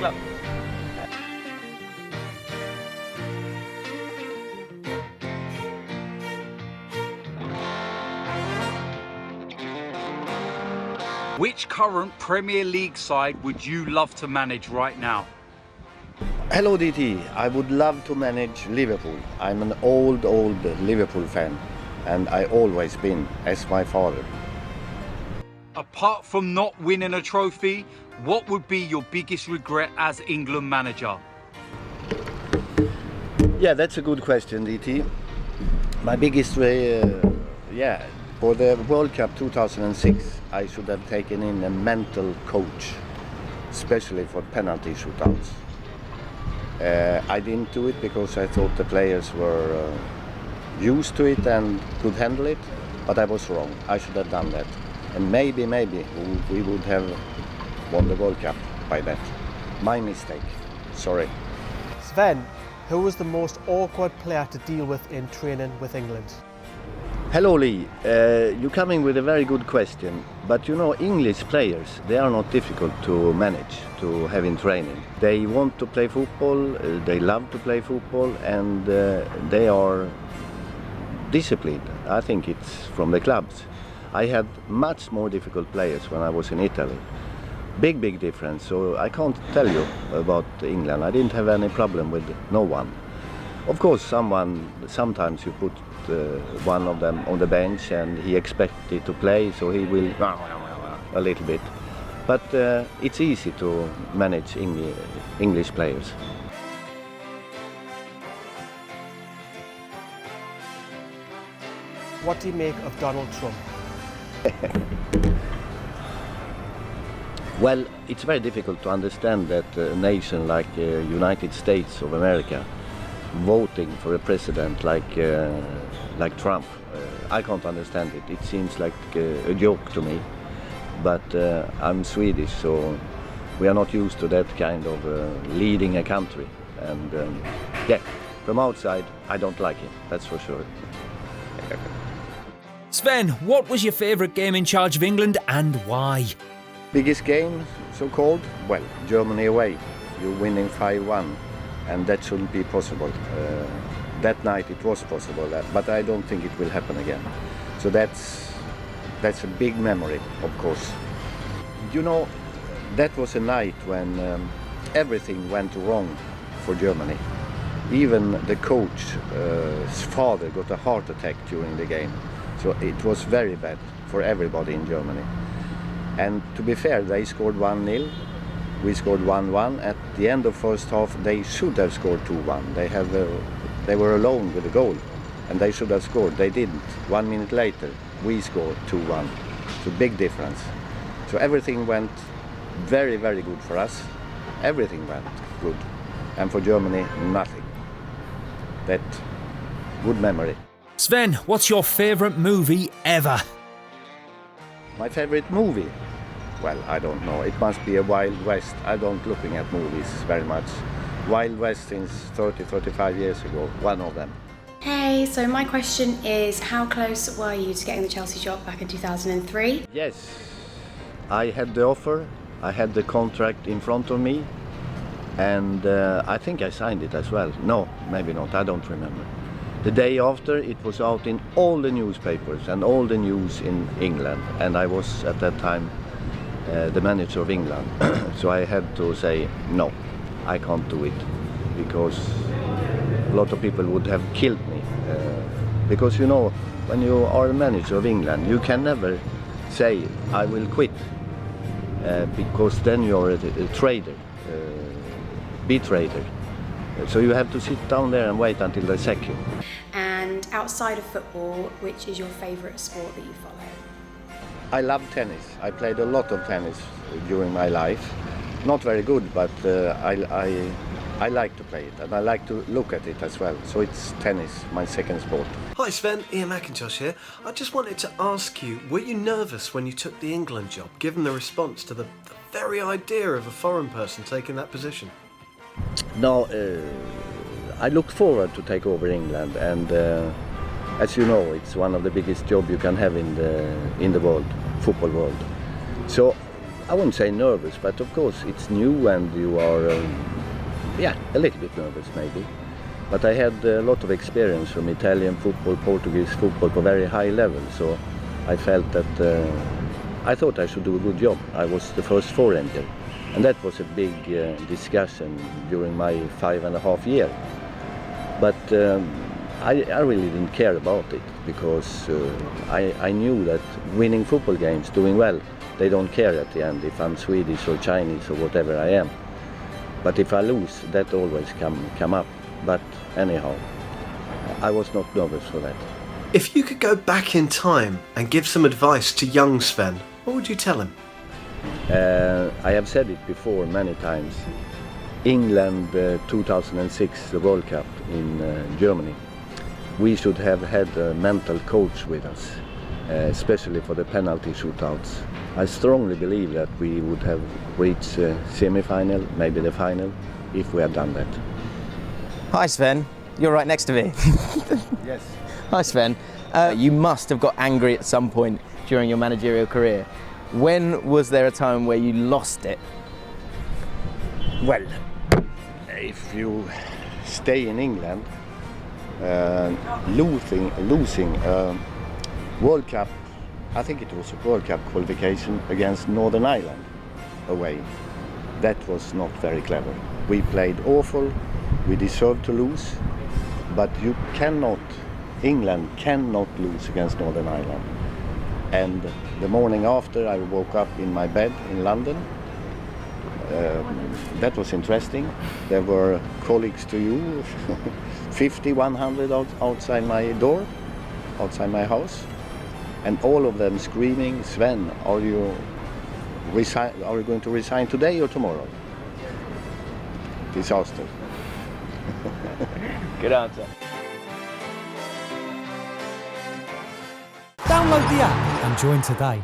club. Which current Premier League side would you love to manage right now? Hello DT, I would love to manage Liverpool. I'm an old Liverpool fan, and I always been, as my father. Apart from not winning a trophy, what would be your biggest regret as England manager? Yeah, that's a good question, DT. My biggest, for the World Cup 2006, I should have taken in a mental coach, especially for penalty shootouts. I didn't do it because I thought the players were used to it and could handle it, but I was wrong. I should have done that. And maybe we would have won the World Cup by that. My mistake. Sorry. Sven, who was the most awkward player to deal with in training with England? Hello Lee, you're coming with a very good question, but you know English players, they are not difficult to manage, to have in training. They want to play football, they love to play football, and they are disciplined. I think it's from the clubs. I had much more difficult players when I was in Italy. Big difference, so I can't tell you about England. I didn't have any problem with no one. Of course, sometimes you put one of them on the bench and he expected to play, so he will a little bit. But it's easy to manage English players. What do you make of Donald Trump? Well, it's very difficult to understand that a nation like United States of America voting for a president like Trump. I can't understand it. It seems like a joke to me. But I'm Swedish, so we are not used to that kind of leading a country. And yeah, from outside, I don't like him, that's for sure. Sven, what was your favourite game in charge of England and why? Biggest game, so-called? Well, Germany away. You're winning 5-1. And that shouldn't be possible. That night it was possible, but I don't think it will happen again. So that's a big memory, of course. You know, that was a night when everything went wrong for Germany. Even the coach's father got a heart attack during the game. So it was very bad for everybody in Germany. And to be fair, they scored 1-0. We scored 1-1. At the end of first half, they should have scored 2-1. They were alone with the goal, and they should have scored. They didn't. 1 minute later, we scored 2-1. So big difference. So everything went very good for us. Everything went good. And for Germany, nothing. That good memory. Sven, what's your favourite movie ever? My favorite movie? Well, I don't know. It must be a Wild West. I don't looking at movies very much. Wild West since 35 years ago, one of them. Hey, so my question is, how close were you to getting the Chelsea job back in 2003? Yes, I had the offer, I had the contract in front of me, and I think I signed it as well. No, maybe not, I don't remember. The day after, it was out in all the newspapers and all the news in England, and I was at that time the manager of England. So I had to say, no, I can't do it, because a lot of people would have killed me. Because you know, when you are a manager of England, you can never say, I will quit, because then you're a traitor, betrayer. So you have to sit down there and wait until they sack you. And outside of football, which is your favourite sport that you follow? I love tennis. I played a lot of tennis during my life. Not very good, but I like to play it, and I like to look at it as well. So it's tennis, my second sport. Hi Sven, Ian McIntosh here. I just wanted to ask you, were you nervous when you took the England job, given the response to the very idea of a foreign person taking that position? No, I looked forward to take over England, and as you know, it's one of the biggest jobs you can have in the world, football world. So I wouldn't say nervous, but of course it's new and you are, a little bit nervous maybe. But I had a lot of experience from Italian football, Portuguese football på very high level, so I felt that I thought I should do a good job. I was the first foreigner, and that was a big discussion during my 5.5 years. But I really didn't care about it, because I knew that winning football games, doing well, they don't care at the end if I'm Swedish or Chinese or whatever I am. But if I lose, that always come up. But anyhow, I was not nervous for that. If you could go back in time and give some advice to young Sven, what would you tell him? I have said it before many times. England 2006, the World Cup in Germany. We should have had a mental coach with us, especially for the penalty shootouts. I strongly believe that we would have reached semi-final, maybe the final, if we had done that. Hi Sven, you're right next to me. Yes. Hi Sven. You must have got angry at some point during your managerial career. When was there a time where you lost it? Well, if you stay in England, losing World Cup, I think it was a World Cup qualification against Northern Ireland away. That was not very clever. We played awful, we deserved to lose, but England cannot lose against Northern Ireland. And the morning after, I woke up in my bed in London. That was interesting. There were colleagues to you, 50, 100 outside my door, outside my house, and all of them screaming, "Sven, are you going to resign today or tomorrow?" Disaster. Good answer. Download the app and join today.